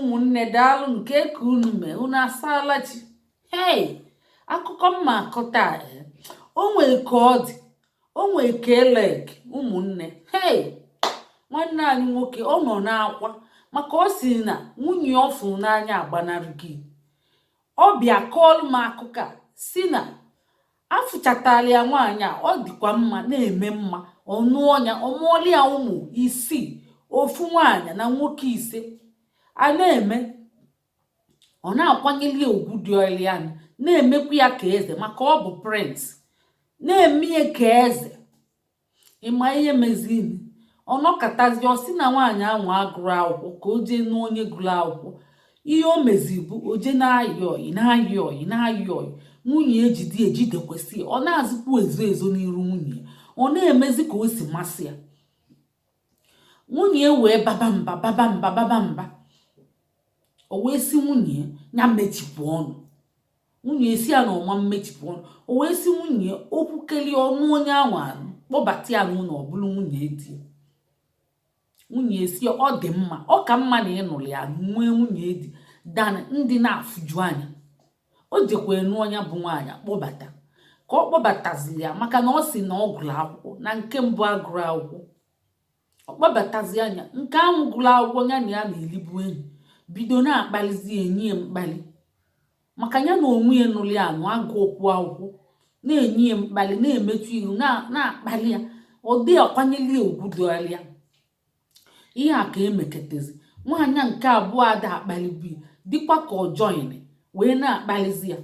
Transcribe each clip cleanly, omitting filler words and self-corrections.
ụmụnne daalụ nke ka unu mee unu asaala chi. Hey, akụkọ mma akọta o nwee ka ọ dị, o nwee ka elek ụmụnne. Hey, nwanne anyị nwoke ọ nọ n'akwa maka ọ si na nwunye ọ fụrụ n'anya agbanarị gị. Ọ bịa kọọlụ m akụkọ a si na afụchatala ya nwaanyị a, ọ dịkwa mma na-eme mma, ọnụọ ya, ọmụọla ya ụmụ 6, ofu nwaanyị na nwoke 5. A na-eme, ọ na-akwanyeli ugwu dị ọlị ya, na-emekwa ya ka eze maka ọ bụ prince, na-eme ya ka eze. Ịma ihe mezini, ọ nọkọtazi ọ sị na nwaanyị ahụ agụrụ akwụkwọ ka o jee n'onye gụrụ akwụkwọ. Ihe o mezi bụ o jee na-ayị ọyị na-ayị ọyị na-ayị ọyị, nwunye ejidekwesị, ọ na-azụkwu ezo ezo n'iru nwunye, ọ na-emezi ka o si masị ya. Nwunye wee baba mba, o wee si nwunye ya mechipụ ọnụ. Nwunye esi ya na ọma mmechipụ ọnụ, o wee si nwunye okwu kelie ọnụ onye ahụ anụ, kpọbata ya n'ụlọ ọ bụrụ nwunye di. Nwunye esi ọ dị mma, ọ ka mma na ịnụrụ ya nwee nwunye di dan ndị na-afụju anya. O jekwere n'ọnya bụ nwaanyị kpọbata, ka ọ kpọbataziri ya maka na ọ si na ọ gụrụ akwụkwọ, na nke mbụ agụrụ akwụkwọ. Ọ kpọbatazi anya nke ahụ gụrụ akwụkwọ ya na ya na-elibu enyi, bido na-akpalizi enyi ya mkpali maka ya na onwe ya nụrụ ya anụ agụ okwu akwụkwọ, na-enye ya mkpali, na-emechu ihu, na-akpali ya, ọ dị akwanyeli ya ugwu dịọrị ya. Ihe a ka emeketezi nwaanyị nke abụọ ada akpalibi dịkwa ka ọ join wee na-akpalizi ya.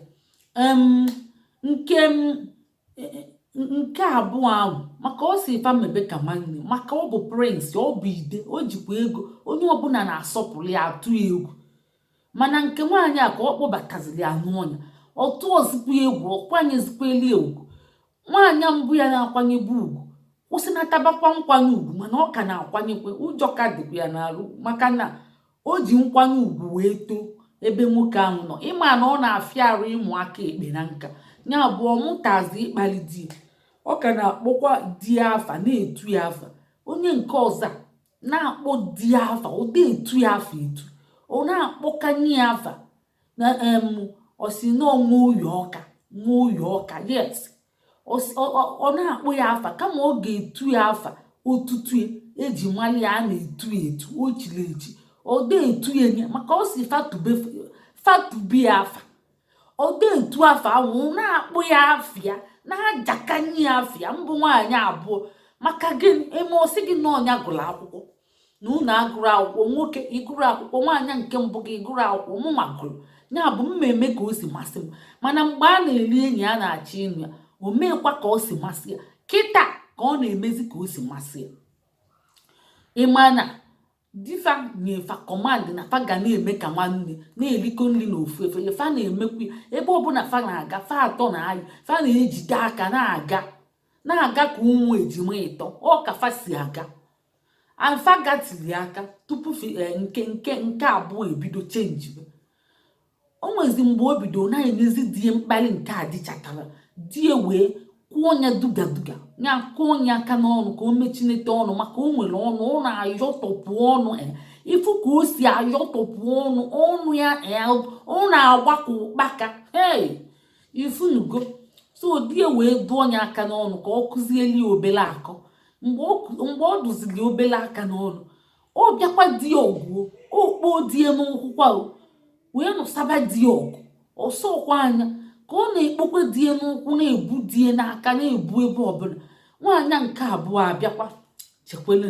Nke abụọ ahụ maka ọ si ifa mebe ka nwanne, maka ọ bụ prince, ọ bụ ide, o jikwa ego, onye ọbụla na-asọpụrụ ya, atụ ya egwu. Mana nke nwaanyị a ka ọ kpọbataziri ya n'ọnya, ọ tụọzikwa egwu, ọ kwanyezikweli ugwu. Nwaanyị mbụ ya na-akwanyebu ugwu kwụsịnatabakwa nkwanye ugwu, mana ọ ka na-akwanyekwe, ụjọ ka dịkwa ya n'arụ maka na o ji nkwanye ugwu wee too ebe nwoke ahụ nọ. Ịma na ọ na-afịa arụ ịmụ aka ekpe na nka ya bụ ọmụtazi ịkpali di, ọ ka na-akpọkwa di afa, na-etu ya afa. Onye nke ọzọ na-akpọ di afa, ọ na-etu ya afa etu, ọ na-akpọkanye ya afa na osi na nwa oyi ọka, yes, ọ na-akpọ ya afa kama ọ ga-etu ya afa otutu eji mali ya, na-etu ya etu, o chiri echi, ọ na-etu ya nye maka ọ si fatubi ya afa, ọ na-etu afa ahụ, na-akpụ ya afịa, na-ajakanye ya afịa. Mbụ nwaanyị abụọ maka gịnị? Eme osi gị na ọnya gụrụ akwụkwọ, na unu agụrụ akwụkwọ, nwoke ịgụrụ akwụkwọ, nwaanyị nke mbụ gị ịgụrụ akwụkwọ, mụ magụrụ ya bụ mmemme ka o si masị m. Mana mgbe a na-eli enyi ya na-achọ ịnụ ya, o meekwa ka o si masị ya. Kịta ka ọ na-emezi ka o si masị ya. Ịma na difa nyefa kọmandị na fa ga na-eme ka nwanne, na-erikọ nri na ofu efere, fa na-emekwu ya ebe ọbụla fa na-aga, fa atọ na ayị, fa na-ejide aka na-aga ka ụmụ ejima ịtọ, ọ ka fa si aga. Afa gatiri aka tupu nke abụọ ebido chenjibe. O nwezi mgbe o bido na-enyezi die mkpali nke a dịchatara, die wee kwụọ ya duga ya, kwụọ ya aka n'ọnụ ka o mechinete ọnụ maka o nwere ọnụ, ọ na-ayọtọpụ ọnụ. Ifu ka o si ayọtọpụ ọnụ ya, ọ na-agba ka ụkpaka. Hey, ifunugo. So die wee dụọ ya aka n'ọnụ ka ọ kụzieli obele akọ. Mgbe ọ dụzili obele aka n'ọnụ, ọ bịakwa die ọgwụ, o kpoo die n'ụkwụkwa wee nụsaba die ọgụ, ọsọkwa anya ka ọ na-ekpokwe die n'ụkwụ, na-ebu die n'aka, na-ebu ebe ọbụla. Nwaanyị nke abụọ abịakwa, chekwelu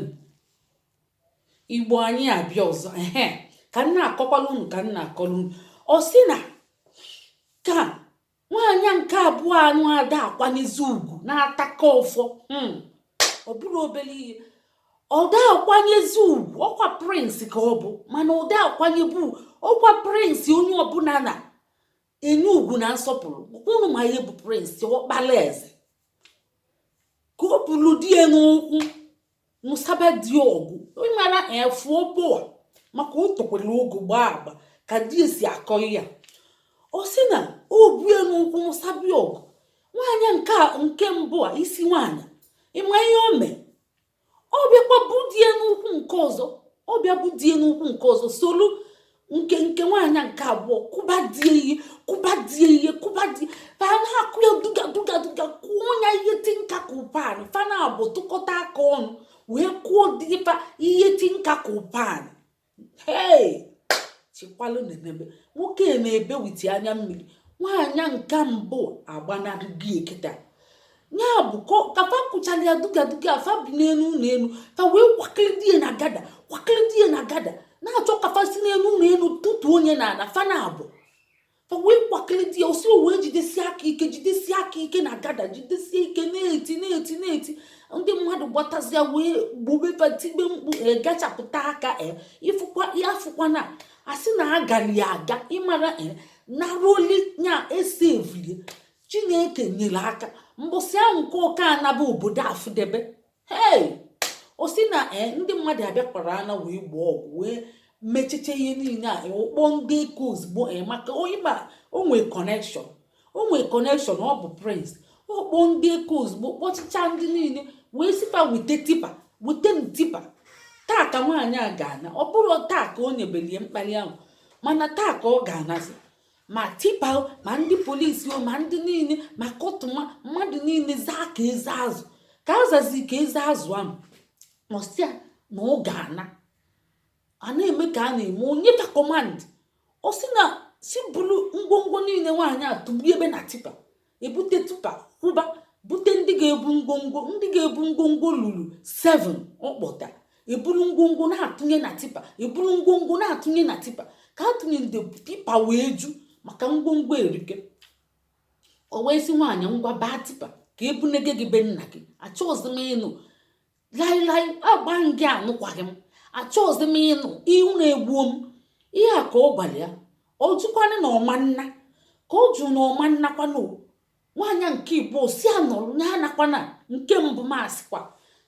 Igbo anyị abịa ọzọ. Ka m na-akọkwala unu ọ sị na ka nwaanyị nke abụọ anụ ada akwanyezi ugwu, na-ataka ọfọ. Ọ bụrụ obere ihe, ọ da akwanyezi ugwu, ọkwa prince ka ọ bụ, mana ọ da akwanyebu ọkwa prince, onye ọbụla na-enye ugwu na nsọpụrụ. Unu ma ihe bụ prince, ọkpala eze, ka o bulu die n'ụkwụ, nụsaba di ọgụ. Onye mara efu ọbụa maka o tokwere ogo gbaa agba ka di esi akọ ya. Ọ sị na o bue n'ụkwụ nụsabi ọgụ. Nwaanyị nke mbụ a, isi nwaanyị, ịma ihe o mee? Ọ bịakwa budie n'ụkwụ nke ọzọ, solu nke abụọ kụba die ihe fa na-akụ ya duga kụọ ya ihe tinka ka ụpan fa na-abụ tụkọta aka ọnụ wee kụọ dịfa ihe tinka ka ụpan. Chikwalụ na-emebe nwoke na-ebe witi anya mmiri. Nwaanyị nke mbụ agbanarị gị eketa ya bụ ka fa kụchara ya duga fa bi n'elu fa wee kwakịrị die na gada na-achọ ka fa si n'elu tụtụ onye na fa na-abụ fa wee kwakịrị die osi wee jidesie aka ike na gada jidesie ike na-eti ndị mmadụ gbatazia wee gbubefa tigbe mkpu gachapụta aka afụkwa na asị na agali ya aga ịmara naroli nya esevlie Chineke nyere aka mbọsị ahụ nke ụka anaba obodo afụdebe osi na ndị mmadụ abịakwara ana wee gbaa ọgwụ wee mechiche ihe niile a ụkpọ ndị eke ozugbo maka ịma o nwee kọnekshọn ọ bụ prince ọkpọ ndị eke ozugbo kpọchicha ndị niile wee sifa wete ntipa taa ka nwaanyị a ga-ana. Ọ bụrụ taa ka o nyebelie mkpali ahụ mana taa ka ọ ga-anazi ma tipa ma ndị polisi ma ndị niile ma kọtụma mmadụ niile zaa ka eze azụ ka azazi ka eze azụ ahụ ọsịa na ọ ga-ana a na-eme ka a na-eme onye ka kọmand ọ sị na si bulu ngwongwo niile nwaanyị a tụgbu ebe na tipa ebute tipa kwụba bute ndị ga-ebu ngwongwo lulu 7 ọkpọta ebulu ngwongwo na-atụnye na tipa ka atụnye ndị tipa wee ju maka ngwongwo erike. O wee sị nwaanyị ngwa baa tipa ka ebunege gị be nna gị achọghịzi m ịnụ lai agba ngị anụkwaghị m achọghịzi m ịnụ ihu na-egbuo m ihe a ka ọ gwara ya. Ọ jụkwana na ọma nna ka ọ jụ na ọma nnakwana nwaanyị nke Igbo si anọrụ na anakwana nke mbụ masịkwa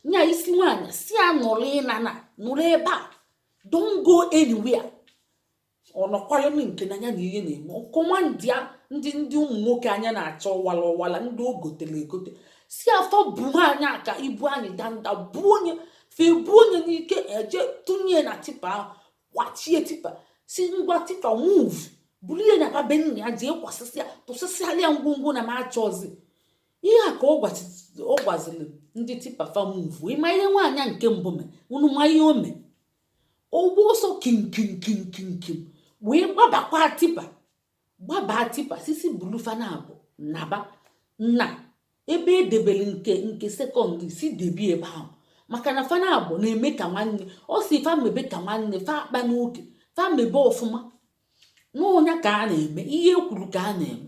nya isi nwaanyị si anọrụ ịnana nụrụ ebe a don't go anywhere. Ọ nọkwara nke na ya na ihe na-eme ọkụma ndị ụmụ nwoke anya na-achọ ọwala ndị o gotere egote si afọ bụ nwaanyị aka ibu anyị danda bụ onye n'ike eje tụnye na tipa ahụ kwachie tipa si ngwa tipa move buru ihe na be nna ya jee tụsịsịalịa ngwongwo na achọzi ihe a ka ọ gwaziri ndị tipa fa move ịma ihe nwaanyị nke mbụ me unu ma ihe o me ogbo ọsọ kim wee gbabaa tipa sisi bulufa na abụ naba nna ebe edebere nke sekọndị si debi ebe ahụ maka na fa na abụ na-eme ka nwanne ọ si fa mebe ka nwanne fa akpa n'oge fa mebe ọfụma n'ọnya ka a na-eme ihe ekwuru ka a na-eme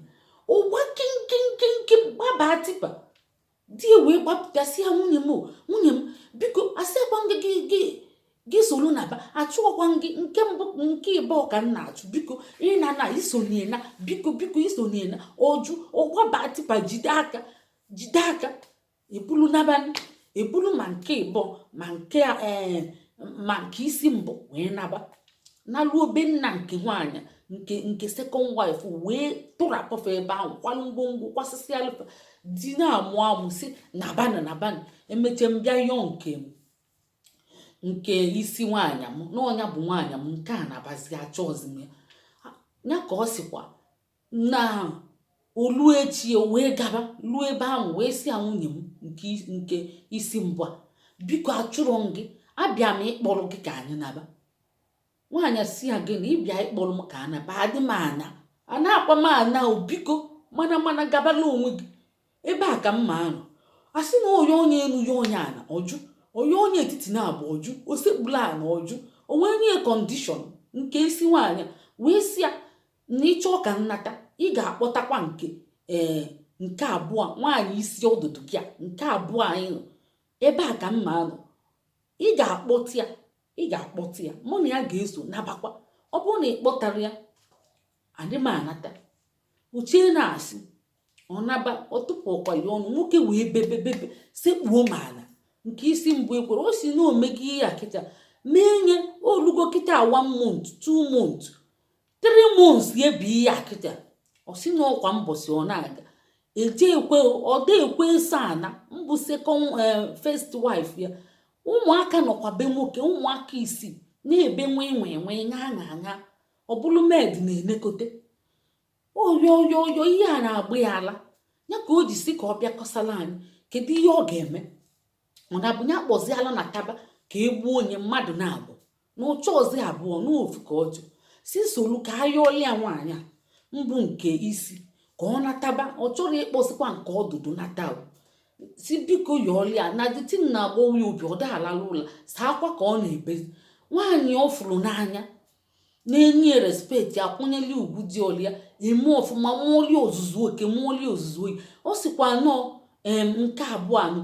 ụgba kinkin gbabaa tipa di wee gbapụtasịa nwunye m biko asịkwa gị soro na ba achụọkwa gị nke mbụ nke ịbụ ka m na-achụ biko ịna isonyena biko isonyena ọjụ ọgbaba tipa jide aka ebulu ma nke ịbụ ma nke isi mbụ wee naba naluo be nna nke nwaanyị nke second wife wee tụrapụfa ebe ahụ kwalụ ngwongwo kwasịsị alụfa di na-amụ si nabana emeche mbịa yọọ nke isi nwaanyị m n'ọnya bụ nwaanyị m nke a na-abazi achọzi m ya ka ọ sịkwa na olu echi wee gaba luo ebe ahụ wee si nwunye m nke isi mbụ a biko achụrụ m gị abịa m ịkpọrọ gị ka anyị naba. Nwaanyị si ya gị na ịbịa ịkpọrọ m ka a naba adị m ana a na-akwa m ana biko mana gabala onwe gị ebe a ka m ma anọ a sị na onye elu ya onye ana ọjụ onye etiti na-abụ ọjụ osekpula na ọjụ onwe nye kọndishọn nke isi nwaanyị wee si ya na ịchọ ka nnata ị ga-akpọtakwa nke abụọ nwaanyị isi ọdụdụ gị a nke abụọ anyị nọ ebe a ka mma nọ ị ga-akpọta ya mụ na ya ga-eso nabakwa ọ bụrụ na ị kpọtara ya adị m anata uchie na-asị ọ naba ọ tụpụkwa ya ọnụ nwoke wee bebe sekpuo m ala nke isi mbụ ekwere o si na omegi ihe akịta mee nye olugo kịta 1 month 2 month 3 months ya bụ ihe akịta ọ si na ọkwa mbọsị ọ na-aga ekwe sana mbụ first wife ya ụmụaka nọkwa be nwoke ụmụaka isii na-ebe nwe ṅa ọ bụrụ med na-enekote oyo ihe a na-agba ya ala ya ka o ji si ka ọ bịa kọsala anyị kedu ihe ọ ga-eme. ọ na-abụ ya kpọziala na taba ka egbuo onye mmadụ na-abụ na ụcha ọzi abụọ n'ofu ka ọjọọ si solu ka a yọọlia nwaanyị a mbụ nke isi ka ọ nataba. ọ chọrọ ịkpọzikwa nke ọdụdụ nata si biko yọọlia na ditin na-agbawa ya obi ọ daalala ụla saa akwa ka ọ na-ebezi. nwaanyị ọ fụrụ n'anya na-enye respekt akwụnyeli ugwu dị ọlia eme ọfụma mụọli ozuzu oke mụọli ozuzu oyi. ọ sịkwa nọọ nke abụọ anụ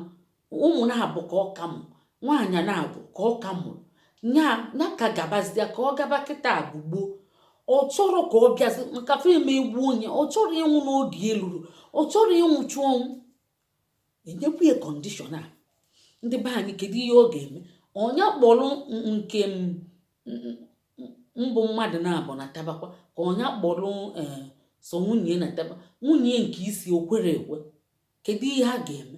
ụmụ na-abụ ka ọ ka mụ nwaanyị na-abụ ka ọ ka mụrụ nya ka gabazia ka ọ gaba kịta abụgboo. ọ chọrọ ka ọ bịazi maka fe eme egbu onye ọ chọrọ ịnwụ n'oge eluru ọ chọrọ ịnwụchu ọnwụ enyekwa ya kọndishọn a. ndị be anyị kedu ihe ọ ga-eme. ọnya kpọrọ nke mbụ mmadụ na-abụ na tabakwa ka ọnya kpọrọ so nwunye na taba nwunye nke isi o kwere ekwe kedu ihe ha ga-eme.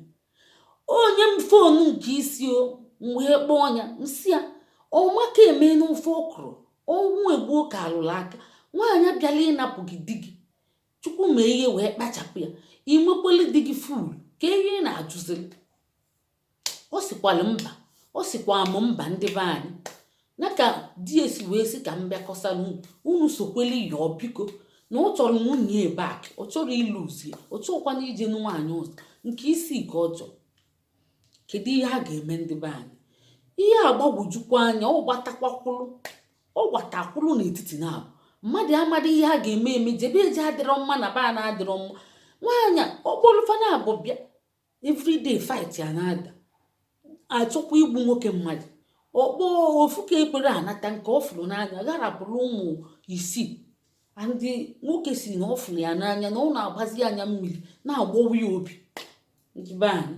onye m fonu nke isi o wee kpọọ ọnya nsị ya ọmaka eme n'ofe okro ọnwụ egbuo ka alụrụ aka nwaanyị abịala ịnapụ gị di gị chukwu mee ihe wee kpachapụ ya inwekwele di gị ful ka ihe ị na-ajụziri. ọ sịkwala mba ọ sịkwa m mba ndị be anyị na ka di esi wee sị ka m bịakọsala unu sokwele yọọ biko na ọ chọrọ nwunye bak ọ chọrọ ịlụzi ọ chọrọkwana ije nwaanyị ọzọ nke isi ka ọ chọrọ. kedu ihe a ga-eme ndị be anyị. ihe agbagwojukwa anya ọ gbatakwụlụ n'etiti na abụ mmadụ amadị ihe a ga-eme eme jebe eji adịrọ mma na ba na-adịrọ mma. nwaanyị ọkpọrụfa na abụ bịa everyday fight ya na-ada achọkwa igbu nwoke mmadụ ọkpọ ofu ka ekpere anata nke ọ fụrụ n'anya gharapụrụ ụmụ isii ndị nwoke si na ọ fụrụ ya n'anya na ọ na-agbazi anya mmiri na-agbawa ya obi. ndị be anyị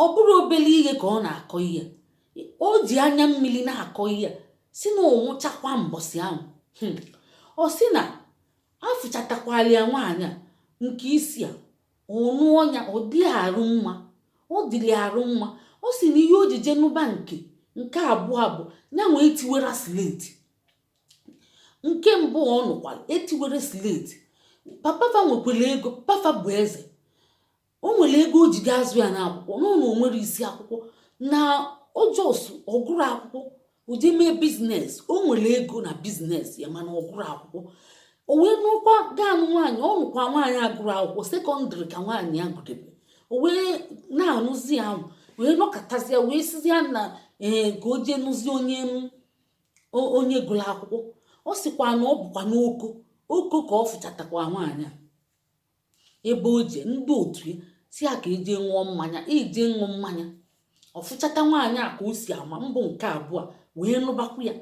ọ bụrụ obere ihe ka ọ na-akọ ihe o ji anya mmiri na-akọ ihe si na ọnwụchakwa mbọsị ahụ ọ sị na afụchatakwala ya nwaanyị a nke isi a ọnụ ọnya ọ dị arụ mma ọ dịrị arụ mma. ọ sị na ihe o ji jenụba nke abụọ bụ ya nwee etiwera sleti nke mbụ ọ nụkwara etiwere sleti. papafa nwekwara ego pafa bụ eze o nwere ego o ji ga-azụ ya n'akwụkwọ n'ụlọ o nwere isi akwụkwọ na ojosu ọgụrụ akwụkwọ ụdị mee biznes o nwere ego na biznes ya mana ọgụrụ akwụkwọ o wee nụkwa gaanụ nwaanyị ọ nụkwa nwaanyị agụrụ akwụkwọ sekọndịrị ka nwaanyị ya gụdebe o wee na-anụzi ahụ wee nọkọtazie wee sizie na ka o jee nụzi onye gụrụ akwụkwọ. ọ sịkwa na ọ bụkwa n'oko ka ọ fụchatakwa nwaanyị a ebe o je ndị otu ya si ya ka eje ṅụọ mmanya ije ṅụọ mmanya ọfụchata nwaanyị a ka o si ama mbụ nke abụọ wee nụbakwu ya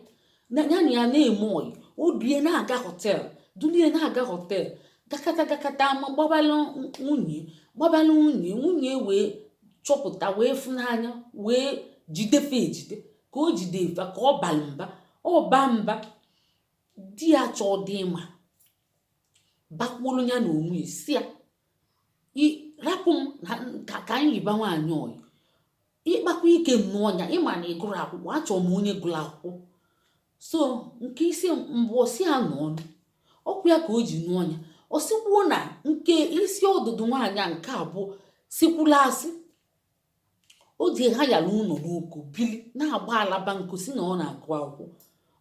na ya na-eme oyi odue na-aga họtel dulie na-aga họtel gakata ama gbabalụ nwunye wee chọpụta wee fụ n'anya wee jidefe ejide ka o jide efe ka ọ balụ mba ọ baa mba di ya chọọ dị ịma bakwuru ya na onwe si ya rapụ m ka anyị yiba nwaanyị oyi ịkpakwa ike m n'ọnya ịma na ịgụrụ akwụkwọ achọrọ m onye gụrụ akwụkwọ. so nke isi mbụ osi ya n'ọnụ ọkwụ ya ka o ji n'ọnya o sikwuo na nke isi ọdụdụ nwaanyị a nke abụọ sikwula asị o ji ha yara ụlọ n'oko bili na-agba alaba nkụ si na ọ na-agụ akwụkwọ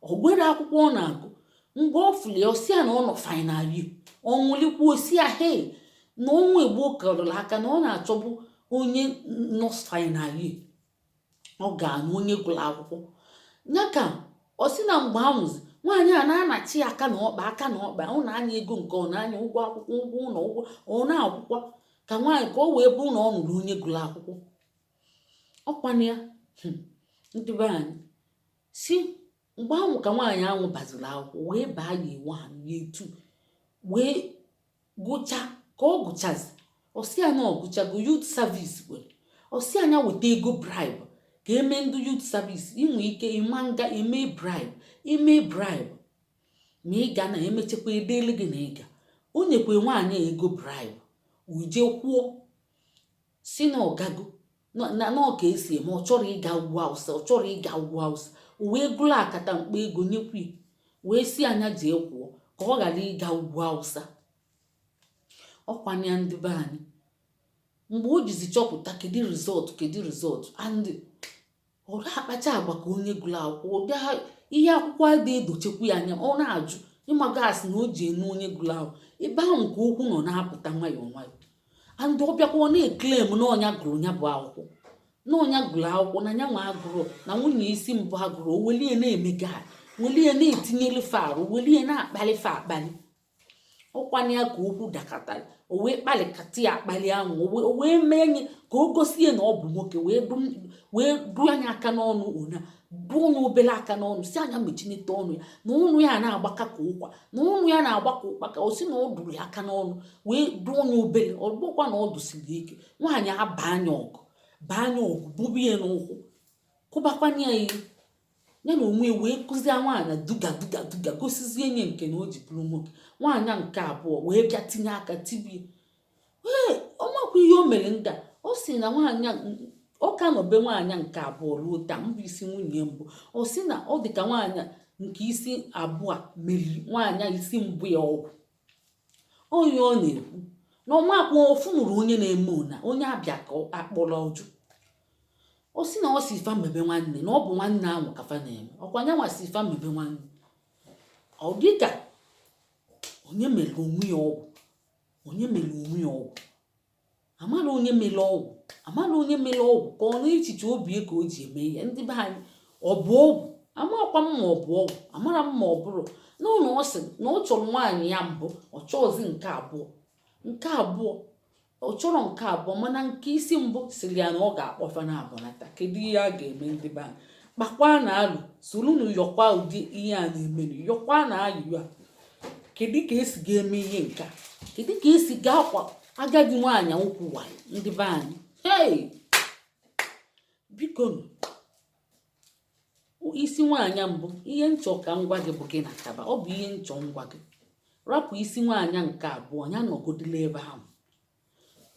ọ gwere akwụkwọ ọ na-agụ mgbe ọ fụrụ ya osi ya na ọ nọ final year ọ nwụlikwuo osi ya hei na ọnwa egbo karụrụ aka na ọ na-achọbụ onye nọs final year ọ ga-anụ onye gụrụ akwụkwọ ya ka ọ sị na mgbe ahụzi nwaanyị a na-anachi aka na ọkpa ọ na-anya ego nke ọ na-anya ụgwọ akwụkwọ ụgwọ ụlọ ụgwọ ọ na-akwụkwọ ka nwaanyị ka ọ wee bụ na ọ nụrụ onye gụrụ akwụkwọ. ọkwana ya ndị be anyị si mgbe ahụ ka nwaanyị ahụ baziri akwụkwọ wee baa ya iwu ha ya etu wee gụcha ka ọ gụchazi ọsị anya ọgụchago yut savis were ọsị anya weta ego bribe ka eme ndị yut savis inwe ike ịma nga eme bribe ma ị ga na emechekwa edele gị na ịga o nyekwa nwaanyị ego bribe uje kwuo si na ọgago na ọka esi eme ọ chọrọ ịga ugwu awụsa o wee gụrụ akata mkpa ego nyekwa wee si anya jee kwuo ka ọ ghara ịga ugwu Awụsa. Ọkwanye ndị be anyị mgbe o jizi chọpụta kedu rizọtụ and ọ na-akpacha agba ka onye gụrụ akwụkwọ ihe akwụkwọ adị edochekwu ya anya. Ọ na-ajụ ịmagasị na o ji enu onye gụrụ akwụkwọ ebe ahụ nke okwu nọ na-apụta nwayọọ nwayọọ and ọ bịakwa ọ na-eklem na ọnya gụrụ ya bụ akwụkwọ na ọnya gụrụ akwụkwọ na ya nwa agụrụ na nwunye isi mbụ ha gụrụ. O welie na-emega welie na-etinyere arụ welie na-akpalife akpali. Ọkwanye ya ka okwu dakọtara o wee kpalikata ya akpali ahụ o wee mee nye ka o gosie na ọ bụ nwoke wee duo anya aka n'ọnụ ona duo onye obere aka n'ọnụ si anya mechinete ọnụ ya na ọnụ ya na-agbaka ka ụkwa na ọnụ ya na-agbaka ụkpa ka o si na ọ dụrụ ya aka n'ọnụ wee duo onye obere. Ọ bụkwa na ọ dụsiri ike nwaanyị baa anya ọgụ bubie n'ụkwụ kụbakwanye ya ihe ya na onwe wee kụzie nwaanyị duga gosizie nye nke na o ji bụrụ nwoke. Nwaanyị nke abụọ wee bịa tinye aka tibie ọmakwa ihe o mere ndị a. Ọ sị na nwaanyị ọ ka nọbe nwaanyị nke abụọ ruo taa mbụ isi nwunye mbụ. Ọ sị na ọ dị ka nwaanyị nke isi abụọ meriri nwaanyị isi mbụ ya ọgwụ. Onye ọ na-ekwu na ọmakwa ofu nụrụ onye na-eme ụna onye abịa ka akpọrọ ọjụ. Ọ sị na ọ si ifa mebe nwanne na ọ bụ nwanne ahụ ka fa na-eme. Ọkwa nya nwa si ifa mebe nwanne. Ọ dịka onye mere onwe ya ọgwụ amara onye mere ọgwụ ka ọ na echiche obi ka o ji eme ihe. Ndị be anyị ọ bụ ọgwụ amakwa m ma ọ bụ ọgwụ amara m ma ọ bụrụ n'ụlọ. Ọ sị na ọ chọrọ nwaanyị ya mbụ ọ chọọzi nke abụọ ọ chọrọ nke abụọ mana nke isi mbụ siri ya na ọ ga-akpọfa na abụnata. Kedu ihe a ga-eme ndị be anyị? Kpakwa na alụ soro nu yọkwa ụdị ihe a na-emenu yọkwa na ayụyo a. Kedu ka esi ga-eme ihe nke a? Kedu ka esi ga-akwa agadi nwaanyị ụkwụ nwanyị? Ndị be anyị biko isi nwaanyị mbụ ihe nchọ ka ngwa gị bụ gị na kaba ọ bụ ihe nchọ ngwa gị. Rapụ isi nwaanyị nke abụọ ya nọgodila ebe ahụ.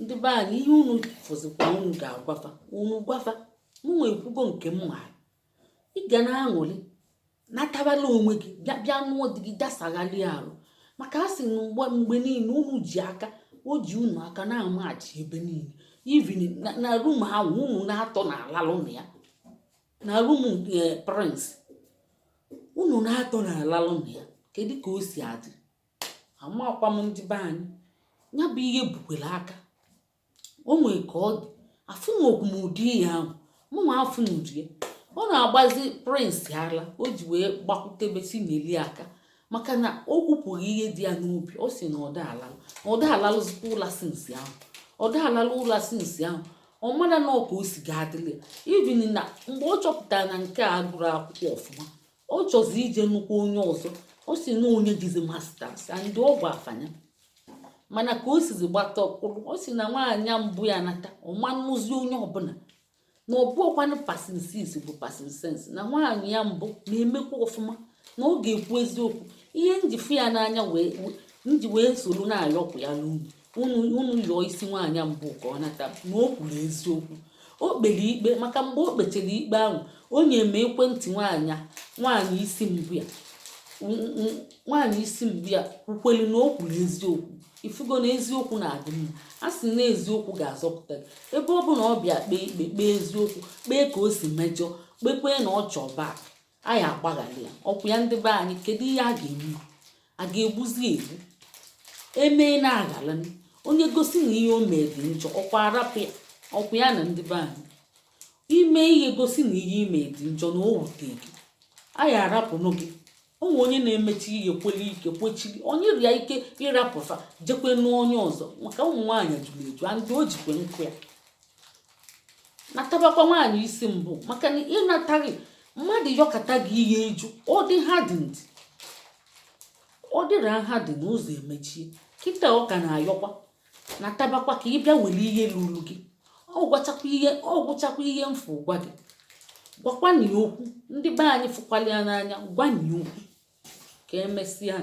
Ndị be anyị ihe unu fụzikwa unu ga-agwafa unu gwafa mụnwa ekwugo nke m maara. Ị ga na-aṅụrị natabala onwe gị bịa nụọ dị gị dasaghalị arụ maka a sị na mgbe niile unu ji aka o ji unu aka na-amachi ebe niile ivin na rum ahụ unu na-atọ n'alalụ na ya na rum prince unu na-atọ n'alalụ na ya. Kedu ka o si adị? Amakwa m ndị be anyị ya bụ ihe bukwere aka o nwee ka ọ dị afụ nwokwu m ụdị ihe ahụ mụnwa afụ n'ụdị ya. Ọ na-agbazi prince ala o ji wee gbakwutebe si n'eli aka maka na o kwupụghị ihe dị ya n'obi. Ọ sị na ọ da alalụzikwa ụla sinsi ahụ ọ mara na ọ ka o si ga-adịrị ya ivin na mgbe ọ chọpụtara na nke a gụrụ akwụkwọ ọfụma ọ chọzi ije nnukwu onye ọzọ. Ọ sị na onye jizi masters and ọgwụ afanya mana ka o sizi gbata ọkpụrụ. Ọ sị na nwaanyị mbụ ya nata ọmanụzi onye ọbụla na ọ bụọkwanụ pasinsis bụ pasinsens na nwaanyị ya mbụ na-emekwa ọfụma na ọ ga-ekwu eziokwu. Ihe njifu ya n'anya nji wee soro na-ayọkwu ya n'unu unu yọọ isi nwaanyị mbụ ka ọ nata na o kwuru eziokwu. O kpere ikpe maka mgbe o kpechara ikpe ahụ onye eme ekwentị nwaanyị isi mbụ ya kwukwelu na o kwuru eziokwu. Ifugo na eziokwu na-adị mma. A sị na eziokwu ga-azọpụta gị ebe ọ bụ na ọ bịa kpee ikpe kpee eziokwu kpee ka o si mejọ kpekwe na ọ chọba anyị agbaghara ya. Ọkwụ ya ndị be anyị kedu ihe a ga-eme? A ga-egbuzi egbu emee na aghala onye gosi na ihe o mee dị njọ ọkwa arapụ ya. Ọkwụ ya na ndị be anyị ime ihe gosi na ihe ime dị njọ na o wute gị anyị arapụnụ gị. Onwe onye na-emechi ihe kwere ike kwechiri onye rịa ike ịrapụfa jekwe n'onye ọzọ maka ụmụ nwaanyị juru eju ndị o jikwe nkụ ya natabakwa nwaanyị isi mbụ maka na ịnataghị mmadụ yọkata gị ihe eju ọ dịra nha dị n'ụzọ emechie kịta ọ ka na-ayọkwa natabakwa ka ị bịa were ihe luru gị. Ọ gwụchakwa ihe mfu gwa gị gwakwana ya okwu. Ndị be anyị fụkwala ya n'anya gwana ya okwu ka emesịa.